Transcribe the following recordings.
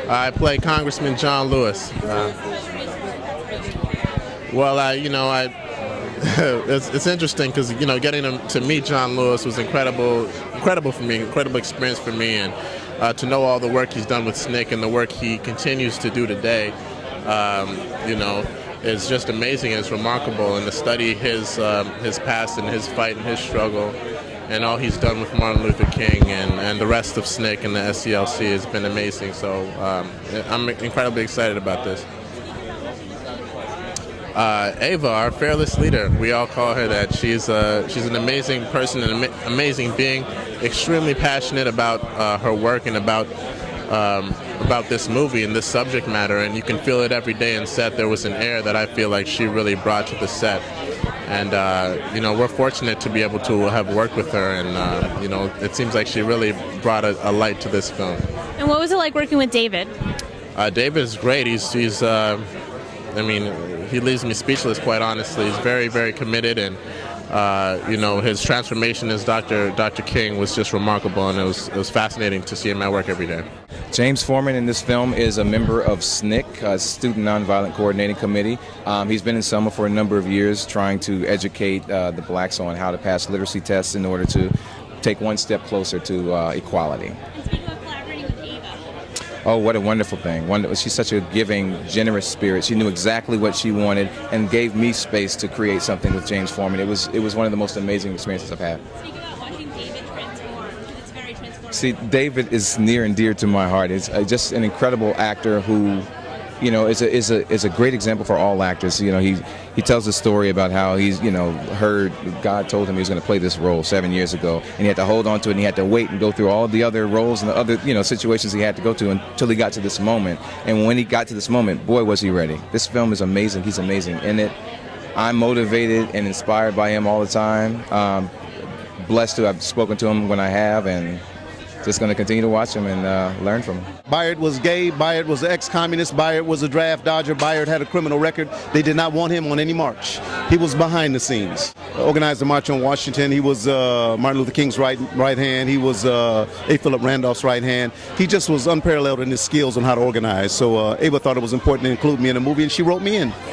I play Congressman John Lewis. It's interesting because getting to meet John Lewis was incredible for me, incredible experience for me, and to know all the work he's done with SNCC and the work he continues to do today, is just amazing. It's remarkable, and to study his past and his fight and his struggle, and all he's done with Martin Luther King and the rest of SNCC and the SCLC has been amazing. So I'm incredibly excited about this. Ava, our fearless leader, we all call her that. She's an amazing person, an amazing being, extremely passionate about her work and about this movie and this subject matter, and you can feel it every day in set. There was an air that I feel like she really brought to the set, and we're fortunate to be able to have worked with her, and it seems like she really brought a light to this film. And what was it like working with David? David is great. He leaves me speechless, quite honestly. He's very, very committed, and his transformation as Dr. King was just remarkable, and it was fascinating to see him at work every day. James Foreman in this film is a member of SNCC, Student Nonviolent Coordinating Committee. He's been in Selma for a number of years trying to educate the blacks on how to pass literacy tests in order to take one step closer to equality. And speaking of collaborating with Ava. Oh, what a wonderful thing. She's such a giving, generous spirit. She knew exactly what she wanted and gave me space to create something with James Foreman. It was one of the most amazing experiences I've had. Speak about watching David transform. It's very transformative. See, David is near and dear to my heart. He's just an incredible actor who, is a great example for all actors. He tells a story about how he's, heard God told him he was going to play this role 7 years ago, and he had to hold on to it, and he had to wait and go through all the other roles and the other, situations he had to go to until he got to this moment. And when he got to this moment, boy, was he ready. This film is amazing. He's amazing in it. I'm motivated and inspired by him all the time. Blessed to have spoken to him when I have, and just going to continue to watch him and learn from him. Bayard was gay, Bayard was an ex-communist, Bayard was a draft dodger, Bayard had a criminal record. They did not want him on any march. He was behind the scenes. Organized the March on Washington. He was Martin Luther King's right hand. He was A. Philip Randolph's right hand. He just was unparalleled in his skills on how to organize. So Ava thought it was important to include me in the movie, and she wrote me in. Speak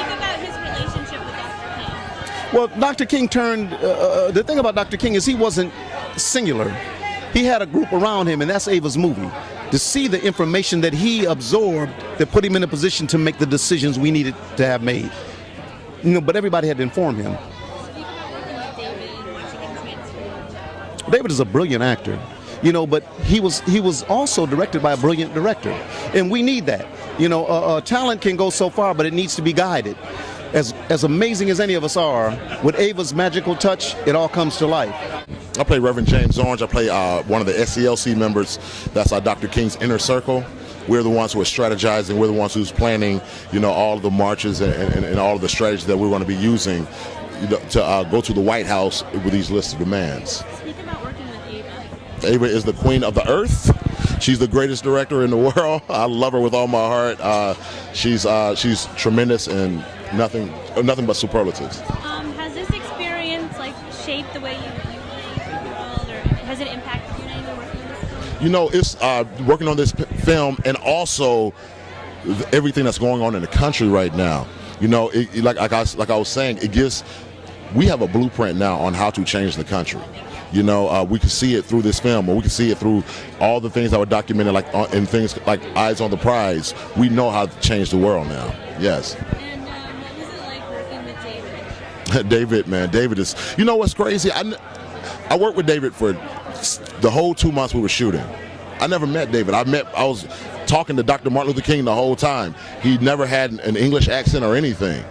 about his relationship with Dr. King. Well, Dr. King turned, the thing about Dr. King is he wasn't singular. He had a group around him, and that's Ava's movie. To see the information that he absorbed that put him in a position to make the decisions we needed to have made. But everybody had to inform him. Speak about working with David and watching him transform. David is a brilliant actor, but he was also directed by a brilliant director, and we need that. Talent can go so far, but it needs to be guided. As amazing as any of us are, with Ava's magical touch, it all comes to life. I play Reverend James Orange. I play one of the SCLC members. That's Dr. King's inner circle. We're the ones who are strategizing. We're the ones who's planning, all of the marches and all of the strategies that we're going to be using to go to the White House with these lists of demands. Speak about working with Ava. Ava is the queen of the earth. She's the greatest director in the world. I love her with all my heart. She's tremendous and nothing but superlatives. Has this experience shaped the way you play the world, or has it impacted you in any way working on this film? It's working on this film, and also everything that's going on in the country right now. Like I was saying, we have a blueprint now on how to change the country. We can see it through this film, or we can see it through all the things that were documented, in things like Eyes on the Prize. We know how to change the world now. Yes. And what was it like working with David? David is. What's crazy? I worked with David for the whole 2 months we were shooting. I never met David. I was talking to Dr. Martin Luther King the whole time. He never had an English accent or anything.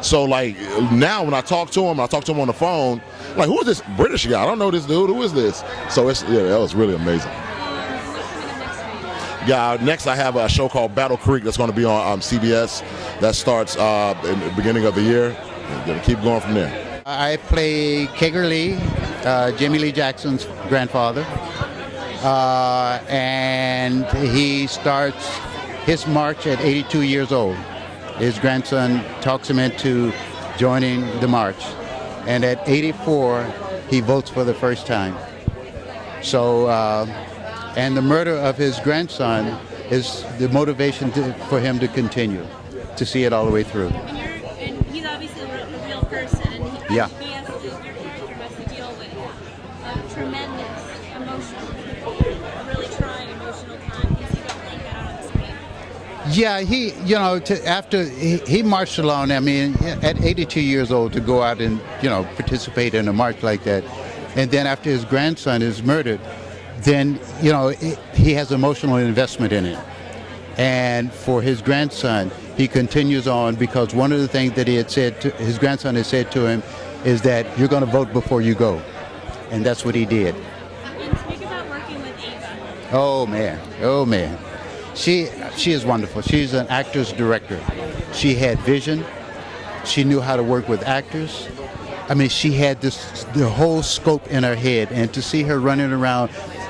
So now when I talk to him on the phone, who is this British guy? I don't know this dude. Who is this? So that was really amazing. What's coming up next for you? Yeah, next I have a show called Battle Creek that's going to be on CBS. That starts in the beginning of the year. I'm going to keep going from there. I play Kager Lee, Jimmy Lee Jackson's grandfather, and he starts his march at 82 years old. His grandson talks him into joining the march, and at 84 he votes for the first time. So And the murder of his grandson is the motivation for him to continue, to see it all the way through. And he's obviously a real person. And Yeah. Your character has to deal with a tremendous emotional, really trying emotional time. You see that playing that out on the screen. Yeah, after he marched along, I mean, at 82 years old, to go out and, participate in a march like that. And then after his grandson is murdered, then, he has emotional investment in it. And for his grandson, he continues on because one of the things that his grandson had said to him is that you're going to vote before you go. And that's what he did. And speak about working with Ava. Oh man. She is wonderful. She's an actor's director. She had vision. She knew how to work with actors. I mean, she had the whole scope in her head, and to see her running around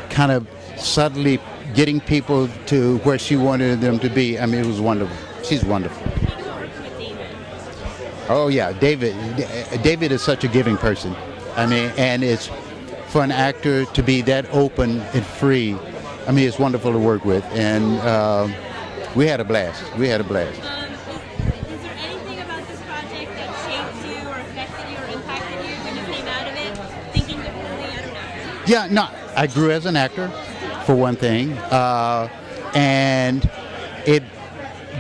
kind of subtly getting people to where she wanted them to be, I mean, it was wonderful. She's wonderful. Speak about working with David. Oh yeah, David is such a giving person. I mean, and it's for an actor to be that open and free. I mean, it's wonderful to work with, and we had a blast. Is there anything about this project that shaped you or affected you or impacted you when you came out of it, thinking differently? I don't know. Yeah, no, I grew as an actor, for one thing, and it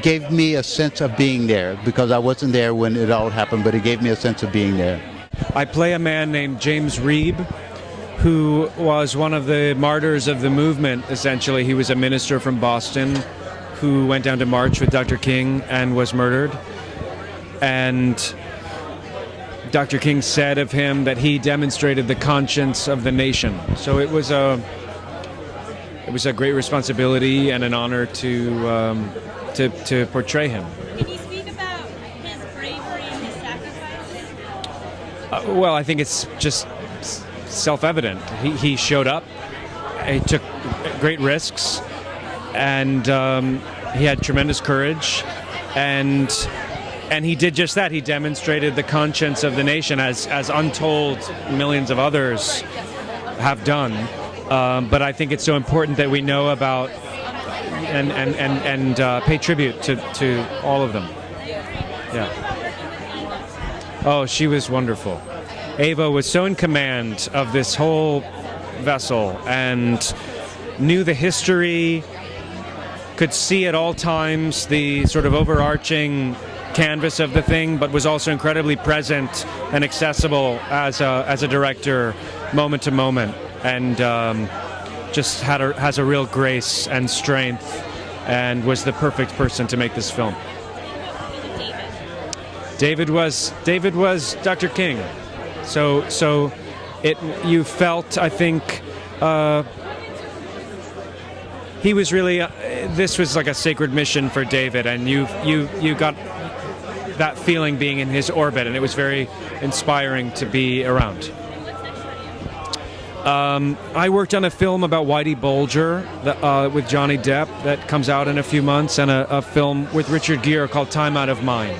gave me a sense of being there because I wasn't there when it all happened, but it gave me a sense of being there. I play a man named James Reeb, who was one of the martyrs of the movement, essentially. He was a minister from Boston who went down to march with Dr. King and was murdered. And Dr. King said of him that he demonstrated the conscience of the nation. So it was a great responsibility and an honor to portray him. Can you speak about his bravery and his sacrifices? Well, I think it's just self-evident. He showed up, he took great risks, and he had tremendous courage, and he did just that. He demonstrated the conscience of the nation, as untold millions of others have done. But I think it's so important that we know about and pay tribute to all of them. Yeah. Oh, she was wonderful. Ava was so in command of this whole vessel and knew the history, could see at all times the sort of overarching canvas of the thing, but was also incredibly present and accessible as a director, moment to moment, and just has a real grace and strength, and was the perfect person to make this film. David was Dr. King. So you felt, I think, he was really. This was like a sacred mission for David, and you got that feeling being in his orbit, and it was very inspiring to be around. I worked on a film about Whitey Bulger with Johnny Depp that comes out in a few months, and a film with Richard Gere called Time Out of Mind.